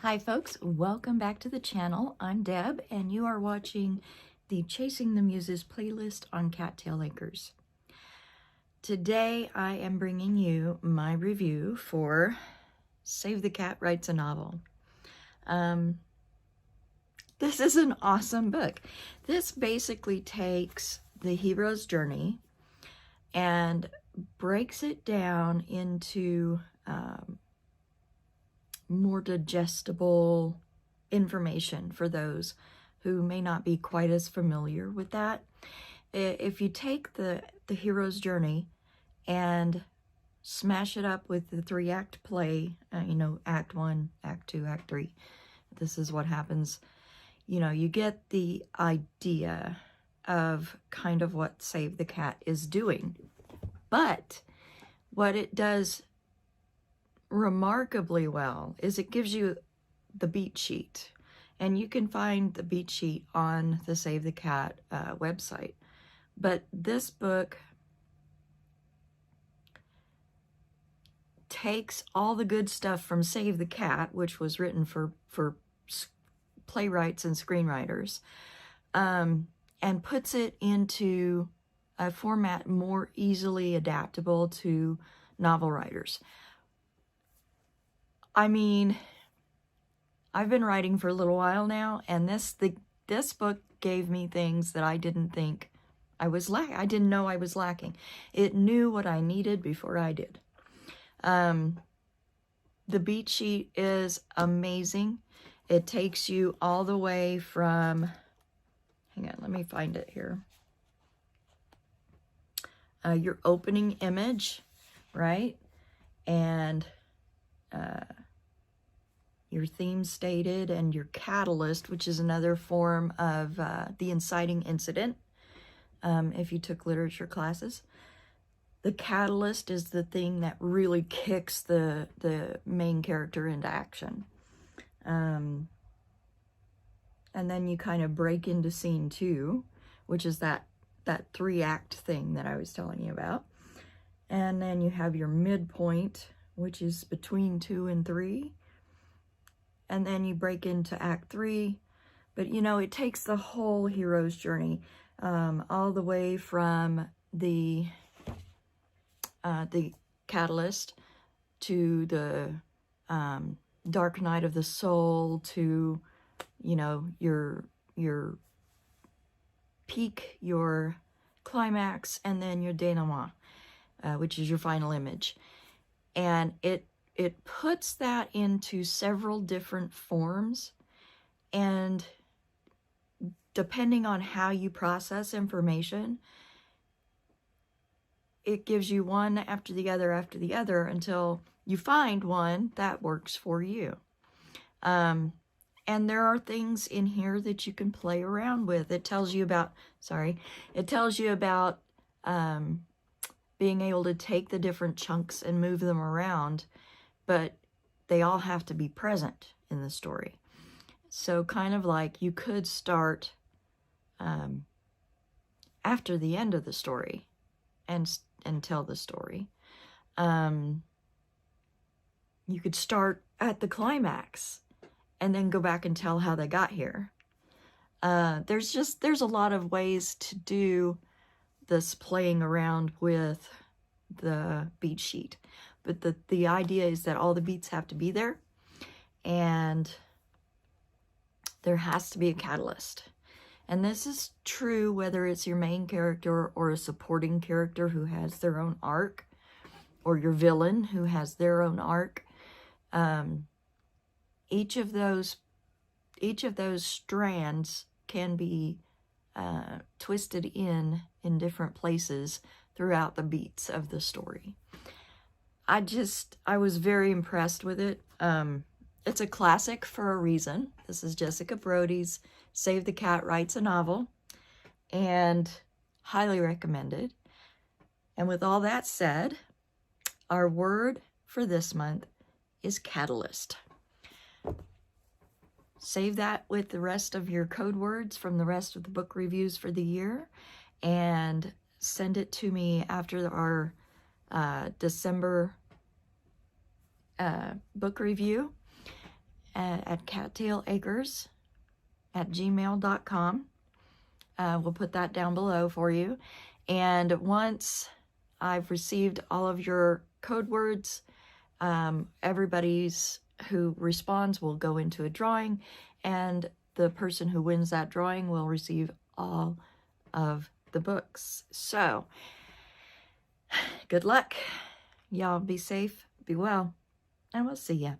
Hi folks, welcome back to the channel. I'm Deb and you are watching the Chasing the Muses playlist on Cattail Acres. Today I am bringing you my review for Save the Cat Writes a Novel. This is an awesome book. This basically takes the hero's journey and breaks it down into more digestible information for those who may not be quite as familiar with that. If you take the hero's journey and smash it up with the 3-act play, Act 1, Act 2, Act 3, this is what happens. You get the idea of kind of what Save the Cat is doing. But what it does remarkably well is it gives you the beat sheet, and you can find the beat sheet on the Save the Cat website. But this book takes all the good stuff from Save the Cat, which was written for playwrights and screenwriters, and puts it into a format more easily adaptable to novel writers. I mean, I've been writing for a little while now, and this book gave me things that I didn't think I was I didn't know I was lacking. It knew what I needed before I did. The beat sheet is amazing. It takes you all the way from, hang on, let me find it here. Your opening image, right? And your theme stated, and your catalyst, which is another form of the inciting incident, if you took literature classes. The catalyst is the thing that really kicks the main character into action. And then you kind of break into scene 2, which is that 3-act thing that I was telling you about. And then you have your midpoint, which is between 2 and 3. And then you break into Act 3. But, it takes the whole hero's journey, all the way from the catalyst to the dark night of the soul to, your peak, your climax, and then your denouement, which is your final image. And it puts that into several different forms, and depending on how you process information, it gives you one after the other until you find one that works for you. And there are things in here that you can play around with. It tells you about, being able to take the different chunks and move them around, but they all have to be present in the story. So kind of like you could start after the end of the story and tell the story. You could start at the climax and then go back and tell how they got here. There's a lot of ways to do this playing around with the beat sheet. But the idea is that all the beats have to be there, and there has to be a catalyst. And this is true whether it's your main character or a supporting character who has their own arc, or your villain who has their own arc. Each of those strands can be twisted in different places throughout the beats of the story. I was very impressed with it. It's a classic for a reason. This is Jessica Brody's Save the Cat Writes a Novel, and highly recommended. And with all that said, our word for this month is catalyst. Save that with the rest of your code words from the rest of the book reviews for the year, and send it to me after our December book review. at cattailacres@gmail.com. We'll put that down below for you. And once I've received all of your code words, everybody's who responds will go into a drawing, and the person who wins that drawing will receive all of the books. So, good luck. Y'all be safe, be well, and we'll see ya.